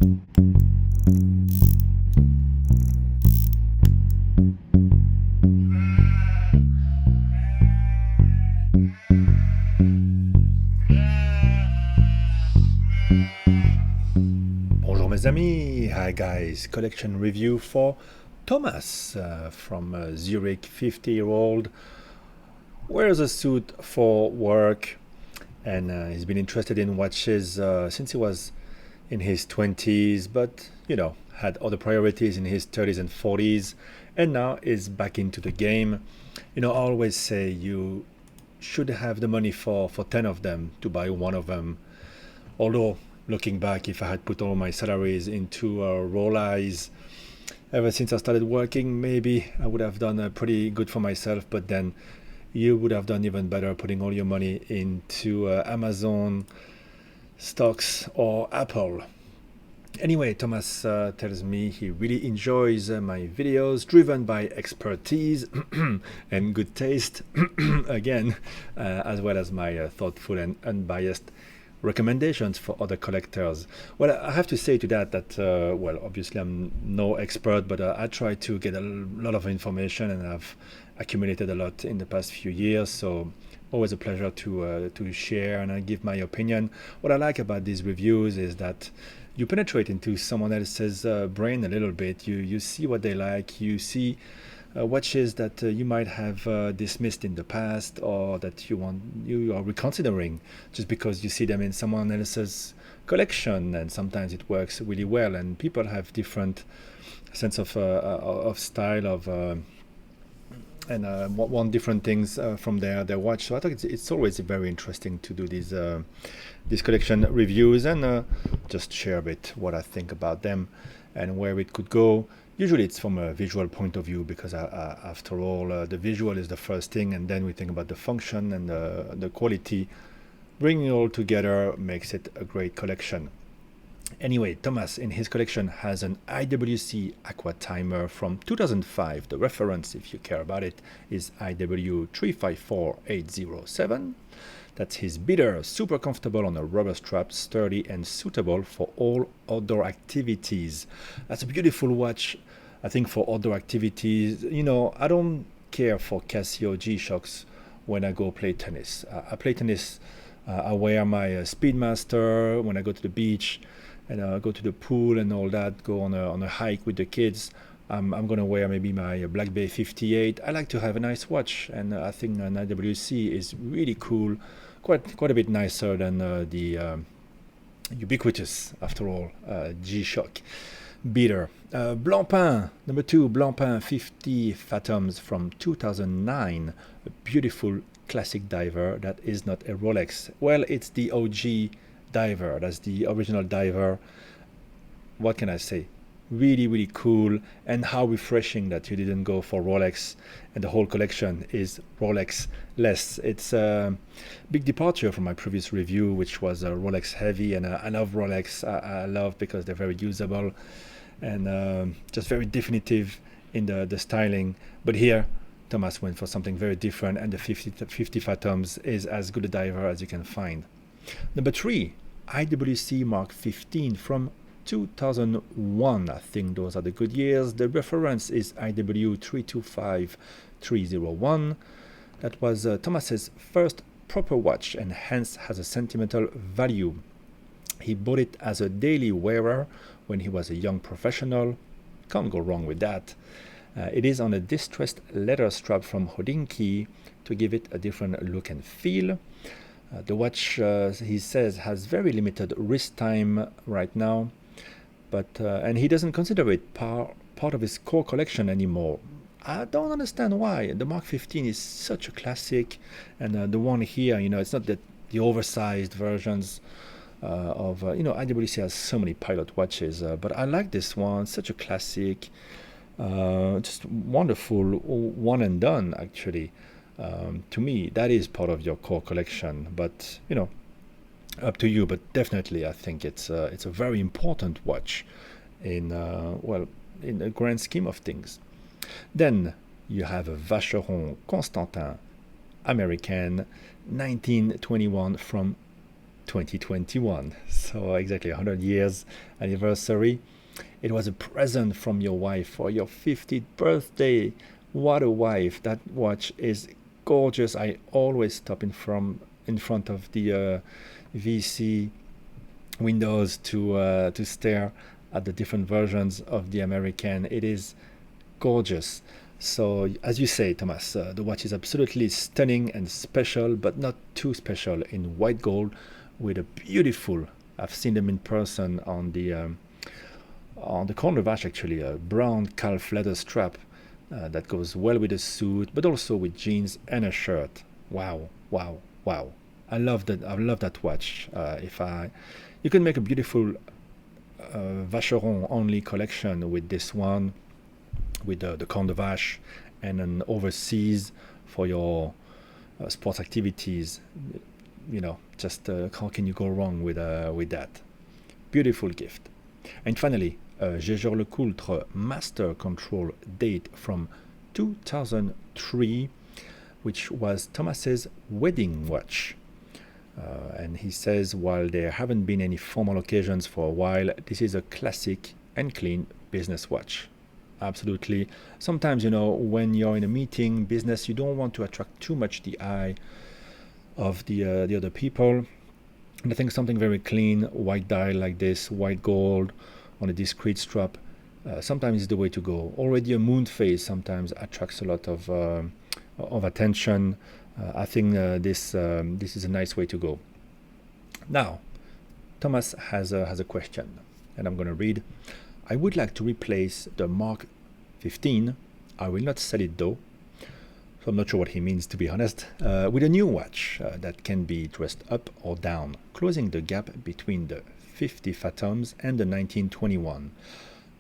Bonjour mes amis, hi guys, collection review for Tomas from Zurich, 50-year-old, wears a suit for work, and he's been interested in watches since he was in his 20s, but had other priorities in his 30s and 40s, and now is back into the game. I always say you should have the money for 10 of them to buy one of them, although looking back, if I had put all my salaries into Rolex ever since I started working, maybe I would have done pretty good for myself, but then you would have done even better putting all your money into Amazon stocks or Apple. Anyway, Tomas tells me he really enjoys my videos driven by expertise and good taste, again, as well as my thoughtful and unbiased recommendations for other collectors. Well, I have to say to that well, obviously I'm no expert, but I try to get a lot of information, and I've accumulated a lot in the past few years, so always a pleasure to share and I give my opinion. What I like about these reviews is that you penetrate into someone else's brain a little bit. You see what they like, you see watches that you might have dismissed in the past, or that you are reconsidering just because you see them in someone else's collection, and sometimes it works really well, and people have different sense of style and want different things from their watch. So I think it's always very interesting to do these collection reviews and just share a bit what I think about them and where it could go. Usually it's from a visual point of view, because after all, the visual is the first thing, and then we think about the function and the quality. Bringing it all together makes it a great collection. Anyway, Tomas in his collection has an IWC Aqua Timer from 2005. The reference, if you care about it, is IW354807. That's his beater, super comfortable on a rubber strap, sturdy and suitable for all outdoor activities. That's a beautiful watch, I think, for outdoor activities. I don't care for Casio G-Shocks when I go play tennis. I play tennis, I wear my Speedmaster when I go to the beach, and go to the pool and all that, go on a hike with the kids. I'm going to wear maybe my Black Bay 58. I like to have a nice watch, and I think an IWC is really cool, quite a bit nicer than the ubiquitous, after all, G-Shock beater. Blancpain, number 2, Blancpain 50 Phantoms from 2009. A beautiful classic diver that is not a Rolex. Well, it's the OG diver. That's the original diver. What can I say? Really, really cool, and how refreshing that you didn't go for Rolex and the whole collection is Rolex less. It's a big departure from my previous review, which was Rolex heavy, and I love Rolex. I love because they're very usable and just very definitive in the styling. But here Tomas went for something very different, and the 50 Phantoms is as good a diver as you can find. Number 3, IWC Mark 15 from 2001. I think those are the good years. The reference is IW325301. That was Tomas's first proper watch, and hence has a sentimental value. He bought it as a daily wearer when he was a young professional. Can't go wrong with that. It is on a distressed leather strap from Hodinkee to give it a different look and feel. The watch, he says, has very limited wrist time right now, but and he doesn't consider it part of his core collection anymore. I don't understand why. The Mark 15 is such a classic, and the one here, it's not that the oversized versions of IWC has so many Pilot watches, but I like this one. Such a classic, just wonderful, one and done actually. To me, that is part of your core collection, but up to you. But definitely, I think it's a very important watch in the grand scheme of things. Then you have a Vacheron Constantin American 1921 from 2021. So exactly 100 years anniversary. It was a present from your wife for your 50th birthday. What a wife. That watch is gorgeous. I always stop in front of the VC windows to stare at the different versions of the American. It is gorgeous. So as you say, Thomas, the watch is absolutely stunning and special, but not too special, in white gold with a beautiful, I've seen them in person on the corner watch, actually, a brown calf leather strap that goes well with a suit, but also with jeans and a shirt. Wow, wow, wow. I love that watch. You can make a beautiful Vacheron only collection with this one, with the Corne de Vache, and an overseas for your sports activities. Just how can you go wrong with that? Beautiful gift. And finally, a Jaeger-l'écoulerez Master Control date from 2003, which was Thomas's wedding watch. And he says, while there haven't been any formal occasions for a while, this is a classic and clean business watch. Absolutely. Sometimes, when you're in a meeting, business, you don't want to attract too much the eye of the other people. And I think something very clean, white dial like this, white gold on a discreet strap, sometimes is the way to go. Already a moon phase sometimes attracts a lot of attention. I think this is a nice way to go. Now, Thomas has a question, and I'm going to read. I would like to replace the Mark 15. I will not sell it though. So I'm not sure what he means, to be honest. With a new watch that can be dressed up or down, closing the gap between the 50 Phantoms and the 1921.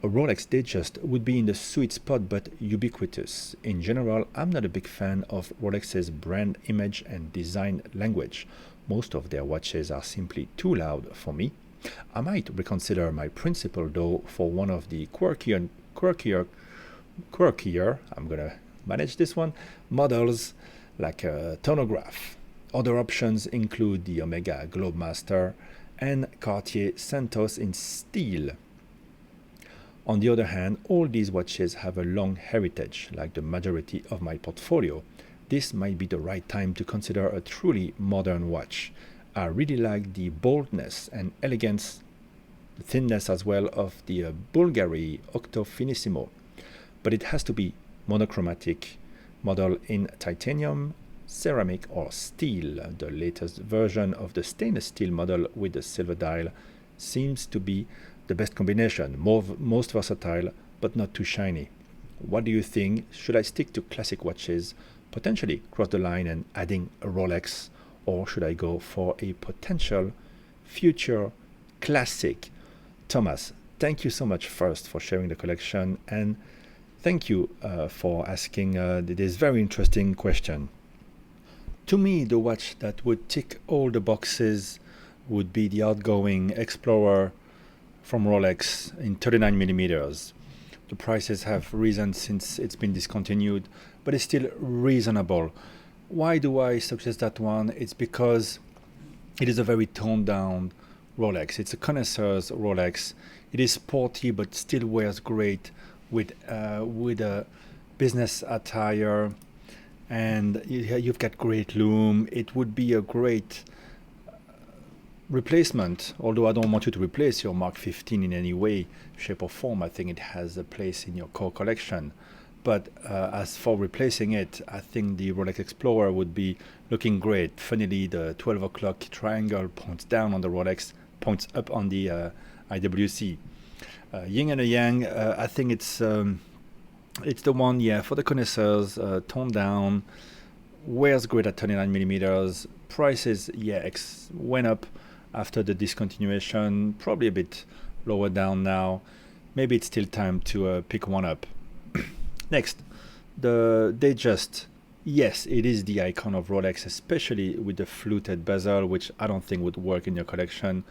A Rolex Datejust would be in the sweet spot but ubiquitous. In general, I'm not a big fan of Rolex's brand image and design language. Most of their watches are simply too loud for me. I might reconsider my principle though for one of the quirkier, I'm gonna manage this one, models like a tonograph. Other options include the Omega Globemaster and Cartier Santos in steel. On the other hand, all these watches have a long heritage, like the majority of my portfolio. This might be the right time to consider a truly modern watch. I really like the boldness and elegance, the thinness as well of the Bulgari Octo Finissimo, but it has to be monochromatic, model in titanium, ceramic or steel. The latest version of the stainless steel model with the silver dial seems to be the best combination, most versatile but not too shiny. What do you think? Should I stick to classic watches, potentially cross the line and adding a Rolex, or should I go for a potential future classic? Thomas, thank you so much first for sharing the collection, and thank you for asking this very interesting question. To me, the watch that would tick all the boxes would be the outgoing Explorer from Rolex in 39 millimeters. The prices have risen since it's been discontinued, but it's still reasonable. Why do I suggest that one? It's because it is a very toned down Rolex. It's a connoisseur's Rolex. It is sporty but still wears great with a business attire, and you've got great lume. It would be a great replacement, although I don't want you to replace your Mark 15 in any way, shape or form. I think it has a place in your core collection. But as for replacing it, I think the Rolex Explorer would be looking great. Funnily, the 12 o'clock triangle points down on the Rolex, points up on the IWC. Yin and a Yang, I think it's the one, for the connoisseurs, toned down, wears great at 39 millimeters. Prices, went up after the discontinuation, probably a bit lower down now. Maybe it's still time to pick one up. Next, the Datejust. Yes, it is the icon of Rolex, especially with the fluted bezel, which I don't think would work in your collection.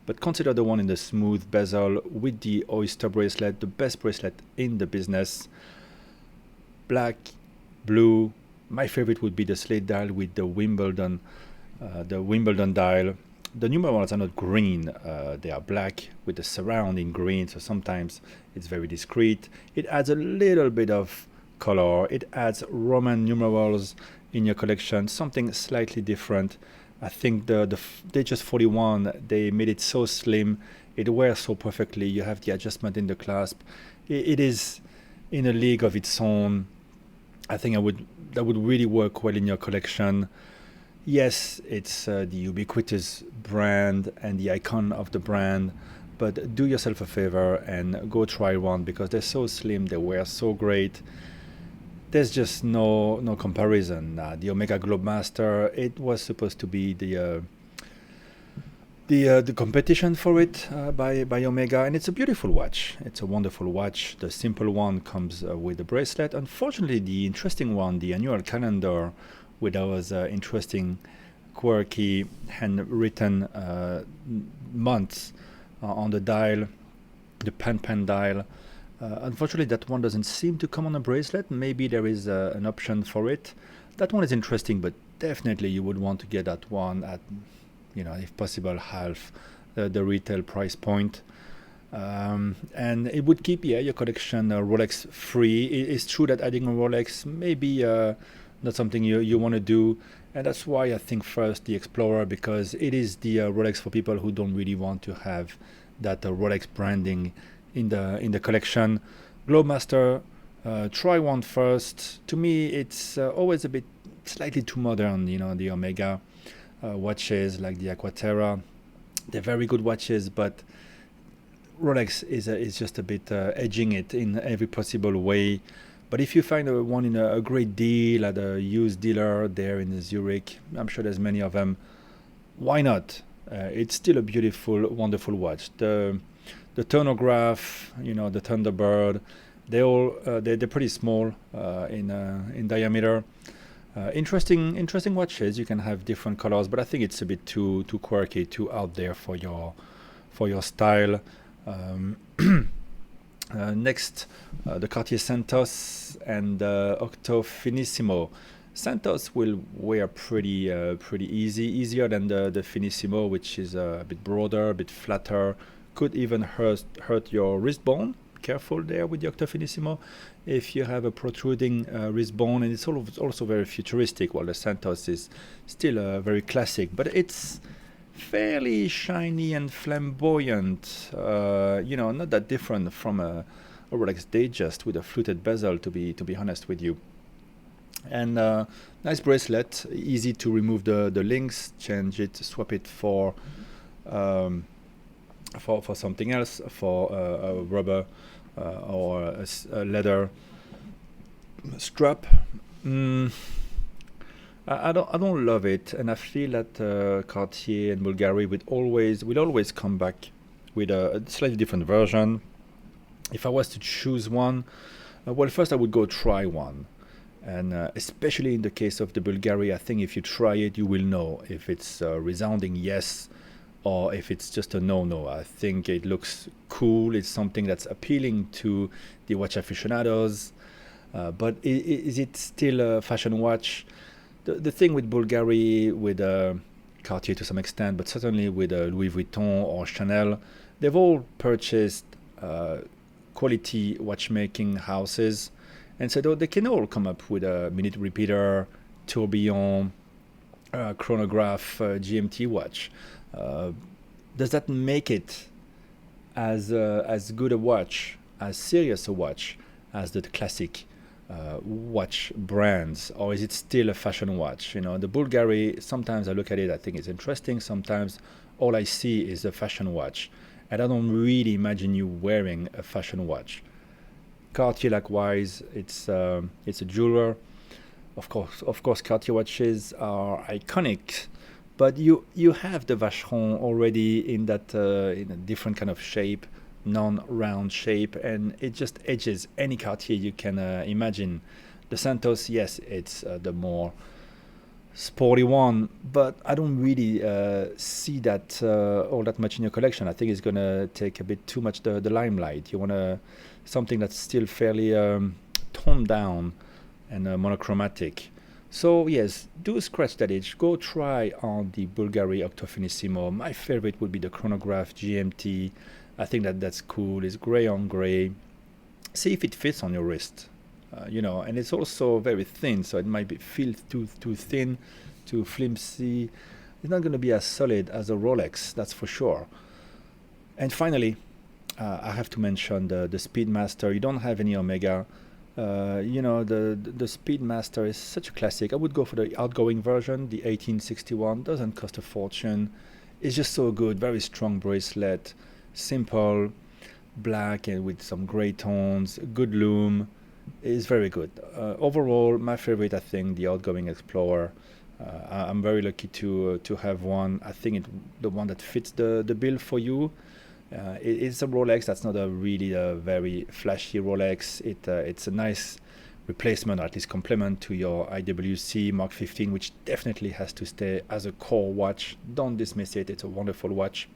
But consider the one in the smooth bezel with the oyster bracelet, the best bracelet in the business. Black, blue. My favorite would be the slate dial with the Wimbledon dial. the numerals are not green, they are black with the surrounding green, so sometimes it's very discreet. It adds a little bit of color, it adds Roman numerals in your collection, something slightly different. I think the Datejust 41, they made it so slim, it wears so perfectly, you have the adjustment in the clasp. It is in a league of its own. I think that would really work well in your collection. Yes, it's the ubiquitous brand and the icon of the brand, but do yourself a favor and go try one, because they're so slim, they wear so great. There's just no comparison. The Omega Globemaster, it was supposed to be the competition for it by Omega, and it's a beautiful watch. It's a wonderful watch. The simple one comes with a bracelet. Unfortunately, the interesting one, the annual calendar, with those interesting, quirky, handwritten months on the dial, the pen dial. Unfortunately, that one doesn't seem to come on a bracelet. Maybe there is an option for it. That one is interesting, but definitely you would want to get that one at, if possible, half the retail price point. And it would keep your collection Rolex free. It's true that adding a Rolex maybe not something you want to do, and that's why I think first the Explorer, because it is the Rolex for people who don't really want to have that Rolex branding in the collection. Globemaster, try one first. To me, it's always a bit slightly too modern. The Omega watches like the Aquaterra, they're very good watches, but Rolex is just a bit edging it in every possible way. But if you find one in a great deal at a used dealer there in Zurich, I'm sure there's many of them, why not? It's still a beautiful, wonderful watch. The Tonograph, the Thunderbird, they're pretty small in diameter. Interesting watches. You can have different colors, but I think it's a bit too quirky, too out there for your style. Next, the Cartier Santos and Octo Finissimo. Santos will wear pretty easier than the Finissimo, which is a bit broader, a bit flatter. Could even hurt your wrist bone. Careful there with the Octo Finissimo if you have a protruding wrist bone, and it's also very futuristic, while the Santos is still very classic, but it's fairly shiny and flamboyant, not that different from a Rolex Datejust with a fluted bezel, to be honest with you. And nice bracelet, easy to remove the links, change it, swap it for something else, for a rubber or a leather strap. I don't love it, and I feel that Cartier and Bulgari will always come back with a slightly different version. If I was to choose one, first I would go try one, and especially in the case of the Bulgari, I think if you try it, you will know if it's a resounding yes or if it's just a no. I think it looks cool. It's something that's appealing to the watch aficionados, but is it still a fashion watch? The thing with Bulgari, with Cartier to some extent, but certainly with Louis Vuitton or Chanel, they've all purchased quality watchmaking houses, and so they can all come up with a minute repeater, tourbillon, chronograph, GMT watch. Does that make it as good a watch, as serious a watch as the classic watch brands, or is it still a fashion watch? The Bulgari, sometimes I look at it, I think it's interesting. Sometimes all I see is a fashion watch, and I don't really imagine you wearing a fashion watch. Cartier, likewise, it's a jeweler. Of course, Cartier watches are iconic, but you have the Vacheron already in that in a different kind of shape, non-round shape, and it just edges any Cartier you can imagine. The Santos, yes, it's the more sporty one, but I don't really see that all that much in your collection. I think it's going to take a bit too much the limelight. You want something that's still fairly toned down and monochromatic. So yes, do scratch that itch. Go try on the Bulgari Octofinissimo. My favorite would be the chronograph GMT. I think that's cool. It's gray on gray. See if it fits on your wrist. And it's also very thin, so it might feel too thin, too flimsy. It's not going to be as solid as a Rolex, that's for sure. And finally, I have to mention the Speedmaster. You don't have any Omega. The Speedmaster is such a classic. I would go for the outgoing version, the 1861. Doesn't cost a fortune. It's just so good. Very strong bracelet, simple, black and with some gray tones. Good lume. Is very good. Overall, my favorite, I think, the outgoing Explorer. I'm very lucky to have one. I think the one that fits the bill for you. It's a Rolex. That's not a really very flashy Rolex. It's a nice replacement, or at least complement to your IWC Mark 15, which definitely has to stay as a core watch. Don't dismiss it. It's a wonderful watch.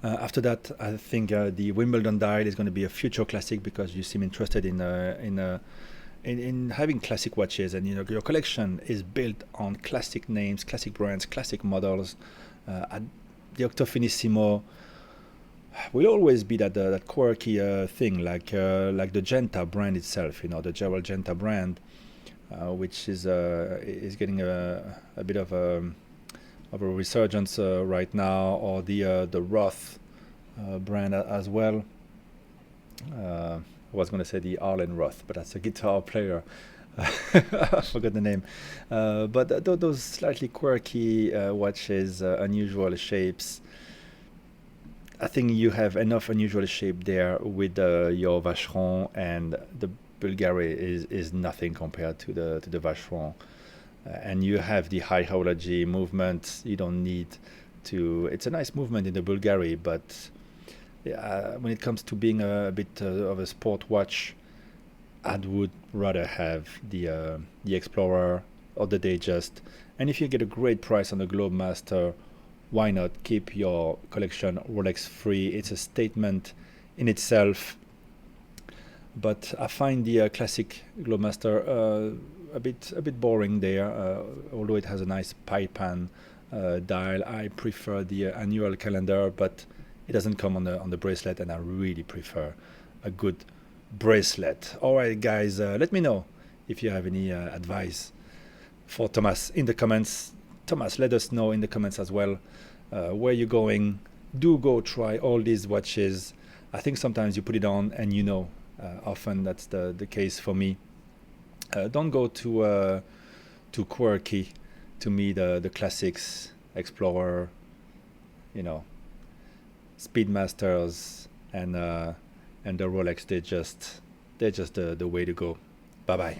After that, I think the Wimbledon dial is going to be a future classic, because you seem interested in having classic watches, and your collection is built on classic names, classic brands, classic models. The Octofinissimo will always be that quirky thing, like the Genta brand itself. The Gerald Genta brand, which is getting a bit of a resurgence right now, or the Roth brand as well. I was going to say the Arlen Roth, but that's a guitar player. I forgot the name. But those slightly quirky watches, unusual shapes. I think you have enough unusual shape there with your Vacheron, and the Bulgari is nothing compared to the Vacheron. And you have the high horology movement. You don't need to. It's a nice movement in the Bulgari, but when it comes to being a bit of a sport watch, I would rather have the Explorer or the Datejust. And if you get a great price on the Globemaster, why not keep your collection Rolex-free? It's a statement in itself. But I find the classic Globemaster a bit boring there, although it has a nice Paipan dial. I prefer the annual calendar, but it doesn't come on the bracelet, and I really prefer a good bracelet. All right, guys, let me know if you have any advice for Tomas in the comments. Tomas, let us know in the comments as well where you're going. Do go try all these watches. I think sometimes you put it on and often that's the case for me. Don't go too quirky. To me, the classics, Explorer, Speedmasters, and the Rolex, they're just the way to go. Bye bye.